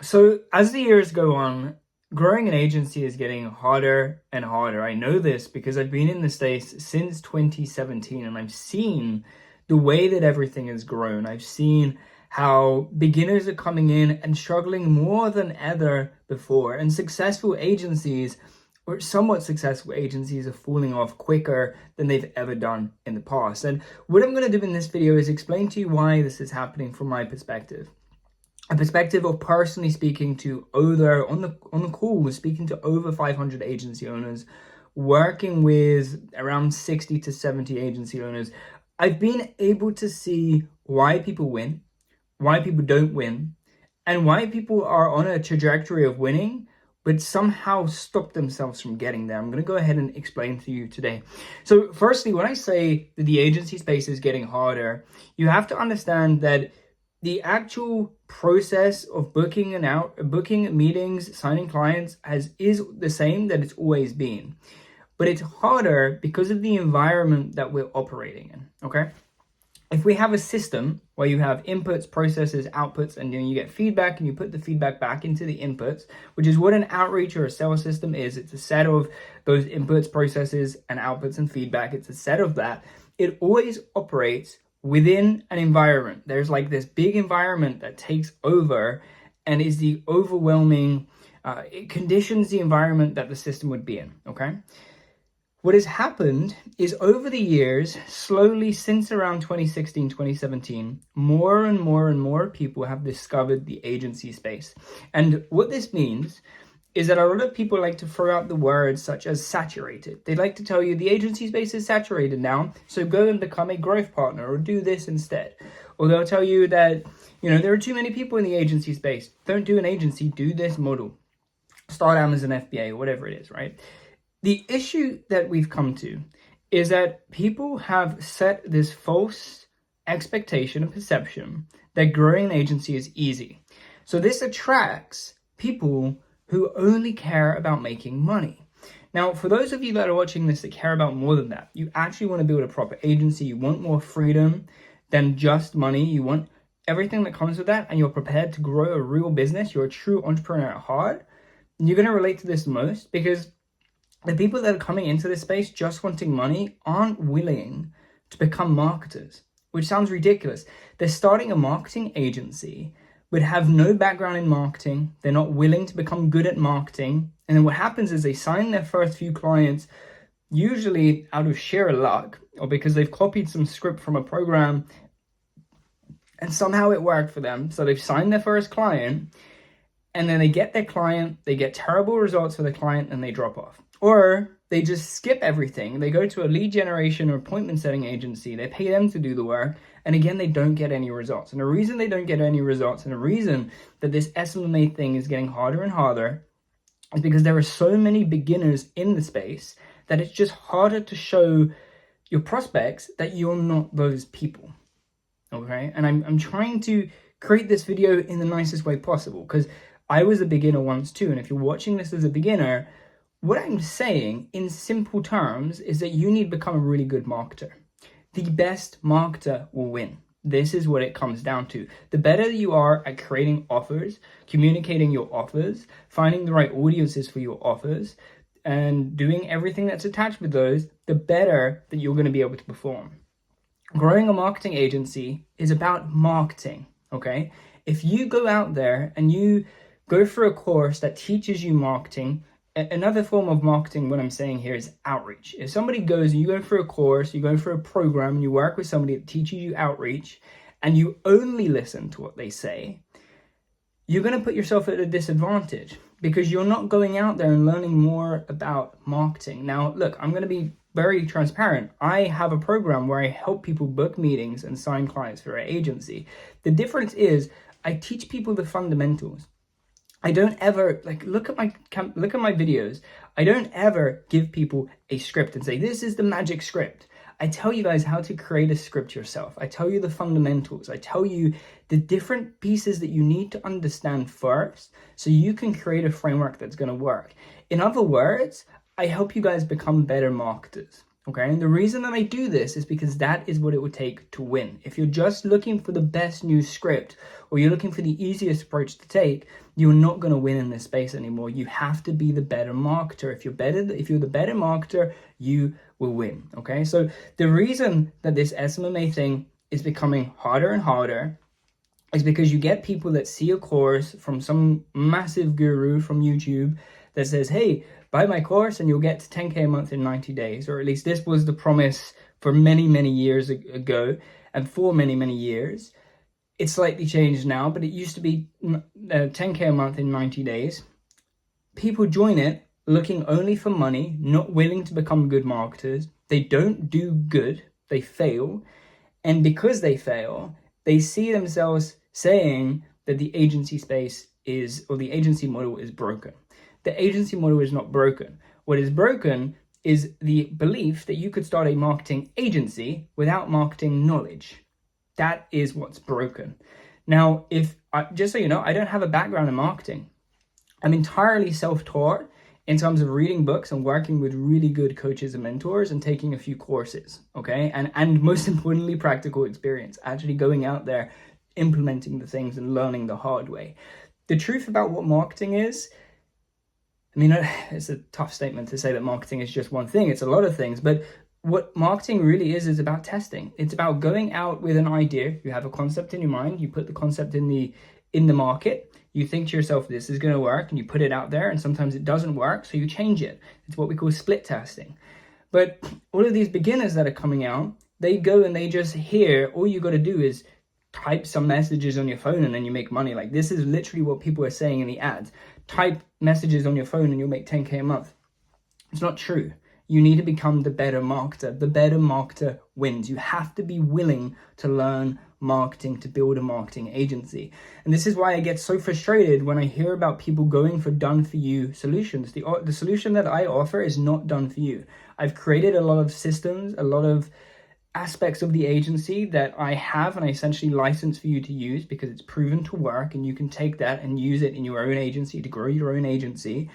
So as the years go on, growing an agency is getting harder and harder. I know this because I've been in the space since 2017 and I've seen the way that everything has grown. I've seen how beginners are coming in and struggling more than ever before, and successful agencies or somewhat successful agencies are falling off quicker than they've ever done in the past. And what I'm going to do in this video is explain to you why this is happening from my perspective. A perspective of personally speaking to over on the call, speaking to over 500 agency owners, working with around 60 to 70 agency owners. I've been able to see why people win, why people don't win, and why people are on a trajectory of winning but somehow stop themselves from getting there. I'm going to go ahead and explain to you today. So firstly, when I say that the agency space is getting harder, you have to understand that the actual process of booking meetings, signing clients is the same that it's always been. But it's harder because of the environment that we're operating in, okay? If we have a system where you have inputs, processes, outputs, and then you get feedback and you put the feedback back into the inputs, which is what an outreach or a sales system is. It's a set of those inputs, processes, and outputs and feedback. It's a set of that. It always operates within an environment. There's like this big environment that takes over and is the overwhelming, it conditions the environment that the system would be in, okay? What has happened is over the years, slowly since around 2016, 2017, more and more people have discovered the agency space. And what this means is that a lot of people like to throw out the words such as saturated. They like to tell you the agency space is saturated now, so go and become a growth partner or do this instead. Or they'll tell you that, there are too many people in the agency space. Don't do an agency, do this model. Start Amazon FBA or whatever it is, right? The issue that we've come to is that people have set this false expectation and perception that growing an agency is easy. So this attracts people who only care about making money. Now, for those of you that are watching this that care about more than that, you actually want to build a proper agency, you want more freedom than just money, you want everything that comes with that, and you're prepared to grow a real business, you're a true entrepreneur at heart, you're going to relate to this most because the people that are coming into this space just wanting money aren't willing to become marketers, which sounds ridiculous. They're starting a marketing agency but have no background in marketing. They're not willing to become good at marketing. And then what happens is they sign their first few clients, usually out of sheer luck or because they've copied some script from a program and somehow it worked for them. So they've signed their first client and then they get their client, they get terrible results for the client and they drop off. Or they just skip everything. They go to a lead generation or appointment setting agency. They pay them to do the work. And again, they don't get any results. And the reason they don't get any results and the reason that this SMMA thing is getting harder and harder is because there are so many beginners in the space that it's just harder to show your prospects that you're not those people. Okay? And I'm trying to create this video in the nicest way possible because I was a beginner once too. And if you're watching this as a beginner, what I'm saying in simple terms is that you need to become a really good marketer. The best marketer will win. This is what it comes down to. The better you are at creating offers, communicating your offers, finding the right audiences for your offers, and doing everything that's attached with those, the better that you're going to be able to perform. Growing a marketing agency is about marketing, okay? If you go out there and you go through a course that teaches you marketing, another form of marketing, what I'm saying here is outreach. If somebody goes and you go through a course, you go through a program, and you work with somebody that teaches you outreach, and you only listen to what they say, you're going to put yourself at a disadvantage because you're not going out there and learning more about marketing. Now, look, I'm going to be very transparent. I have a program where I help people book meetings and sign clients for our agency. The difference is I teach people the fundamentals. I don't ever look at my videos. I don't ever give people a script and say, this is the magic script. I tell you guys how to create a script yourself. I tell you the fundamentals. I tell you the different pieces that you need to understand first so you can create a framework that's going to work. In other words, I help you guys become better marketers. Okay, and the reason that I do this is because that is what it would take to win. If you're just looking for the best new script, or you're looking for the easiest approach to take, you're not going to win in this space anymore. You have to be the better marketer. If you're the better marketer, you will win. Okay, so the reason that this SMMA thing is becoming harder and harder is because you get people that see a course from some massive guru from YouTube that says, hey, buy my course and you'll get to 10K a month in 90 days. Or at least this was the promise for many, many years ago, and for many, many years. It's slightly changed now, but it used to be 10K a month in 90 days. People join it looking only for money, not willing to become good marketers. They don't do good, they fail. And because they fail, they see themselves saying that the agency space is, or the agency model is broken. The agency model is not broken. What is broken is the belief that you could start a marketing agency without marketing knowledge. That is what's broken. Now, just so you know, I don't have a background in marketing. I'm entirely self-taught in terms of reading books and working with really good coaches and mentors and taking a few courses, okay? And most importantly, practical experience, actually going out there, implementing the things and learning the hard way. The truth about what marketing is, I mean, it's a tough statement to say that marketing is just one thing. It's a lot of things, but what marketing really is about testing. It's about going out with an idea. You have a concept in your mind, you put the concept in the market, you think to yourself, this is going to work, and you put it out there, and sometimes it doesn't work, so you change it. It's what we call split testing. But all of these beginners that are coming out, they go and they just hear, all you got to do is type some messages on your phone and then you make money. Like, this is literally what people are saying in the ads. Type messages on your phone and you'll make 10K a month. It's not true. You need to become the better marketer. The better marketer wins. You have to be willing to learn marketing to build a marketing agency. And this is why I get so frustrated when I hear about people going for done-for-you solutions. The solution that I offer is not done for you. I've created a lot of systems, a lot of aspects of the agency that I have and I essentially license for you to use because it's proven to work, and you can take that and use it in your own agency to grow your own agency.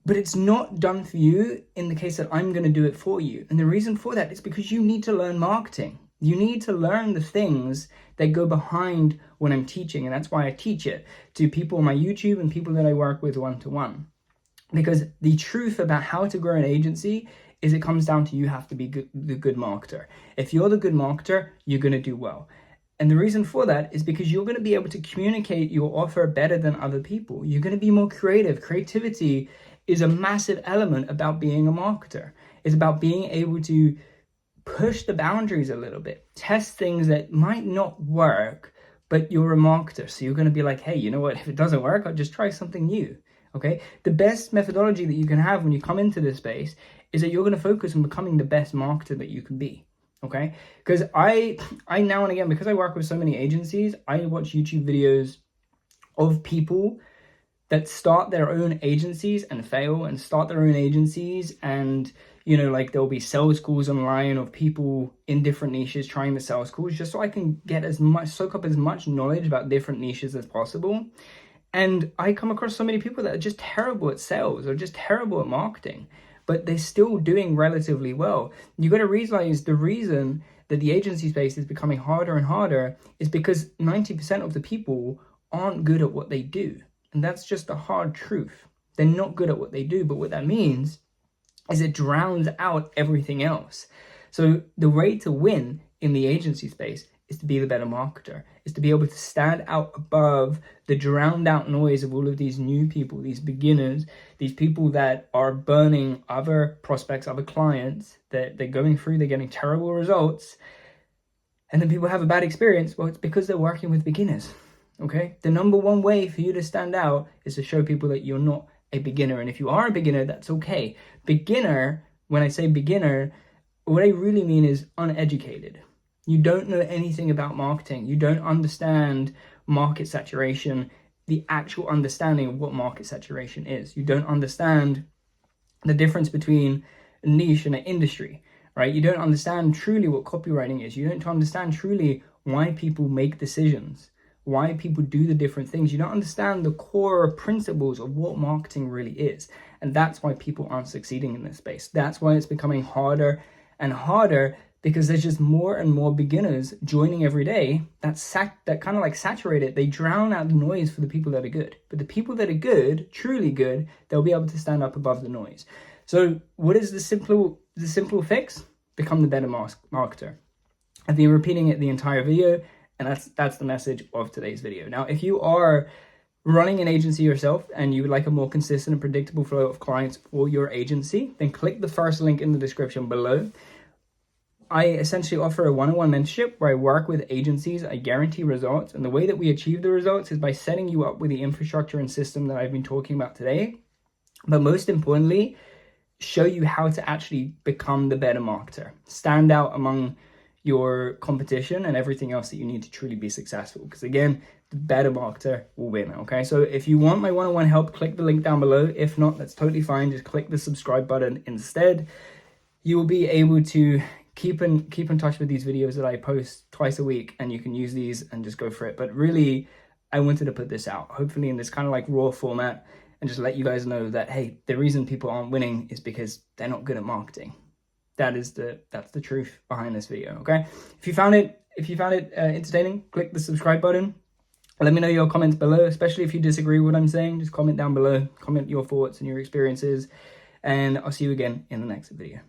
But it's not done for you in the case that I'm going to do it for you. And the reason for that is because you need to learn marketing. You need to learn the things that go behind what I'm teaching. And that's why I teach it to people on my YouTube and people that I work with one-to-one. Because the truth about how to grow an agency is it comes down to you have to be the good marketer. If you're the good marketer, you're going to do well. And the reason for that is because you're going to be able to communicate your offer better than other people. You're going to be more creative. Creativity is a massive element about being a marketer. It's about being able to push the boundaries a little bit, test things that might not work, but you're a marketer. So you're going to be like, hey, you know what? If it doesn't work, I'll just try something new. Okay. The best methodology that you can have when you come into this space is that you're going to focus on becoming the best marketer that you can be. Okay. Because I now and again, because I work with so many agencies, I watch YouTube videos of people that start their own agencies and fail, and start their own agencies, and like there'll be sales calls online of people in different niches trying the sales calls, just so I can get soak up as much knowledge about different niches as possible. And I come across so many people that are just terrible at sales or just terrible at marketing, but they're still doing relatively well. You got to realize the reason that the agency space is becoming harder and harder is because 90% of the people aren't good at what they do. And that's just a hard truth. They're not good at what they do, but what that means is it drowns out everything else. So the way to win in the agency space is to be the better marketer, is to be able to stand out above the drowned out noise of all of these new people, these beginners, these people that are burning other prospects, other clients, that they're going through, they're getting terrible results. And then people have a bad experience. Well, it's because they're working with beginners. Okay. The number one way for you to stand out is to show people that you're not a beginner. And if you are a beginner, that's okay. Beginner, when I say beginner, what I really mean is uneducated. You don't know anything about marketing. You don't understand market saturation, the actual understanding of what market saturation is. You don't understand the difference between a niche and an industry, right? You don't understand truly what copywriting is. You don't understand truly why people make decisions, why people do the different things. You don't understand the core principles of what marketing really is. And that's why people aren't succeeding in this space. That's why it's becoming harder and harder because there's just more and more beginners joining every day that kind of like saturate it. They drown out the noise for the people that are good. But the people that are good, truly good, they'll be able to stand up above the noise. So what is the simple fix? Become the better marketer. I've been repeating it the entire video, and that's the message of today's video. Now, if you are running an agency yourself and you would like a more consistent and predictable flow of clients for your agency, then click the first link in the description below. I essentially offer a one-on-one mentorship where I work with agencies. I guarantee results, and the way that we achieve the results is by setting you up with the infrastructure and system that I've been talking about today. But most importantly, show you how to actually become the better marketer, stand out among your competition and everything else that you need to truly be successful. Because again, the better marketer will win. Okay, so if you want my one-on-one help, click the link down below. If not, that's totally fine. Just click the subscribe button instead. You will be able to keep in touch with these videos that I post twice a week, and you can use these and just go for it. But really, I wanted to put this out, hopefully in this kind of like raw format, and just let you guys know that, hey, the reason people aren't winning is because they're not good at marketing. That's the truth behind this video. Okay, if you found it entertaining, click the subscribe button. Let me know your comments below, especially if you disagree with what I'm saying. Just comment down below, comment your thoughts and your experiences, and I'll see you again in the next video.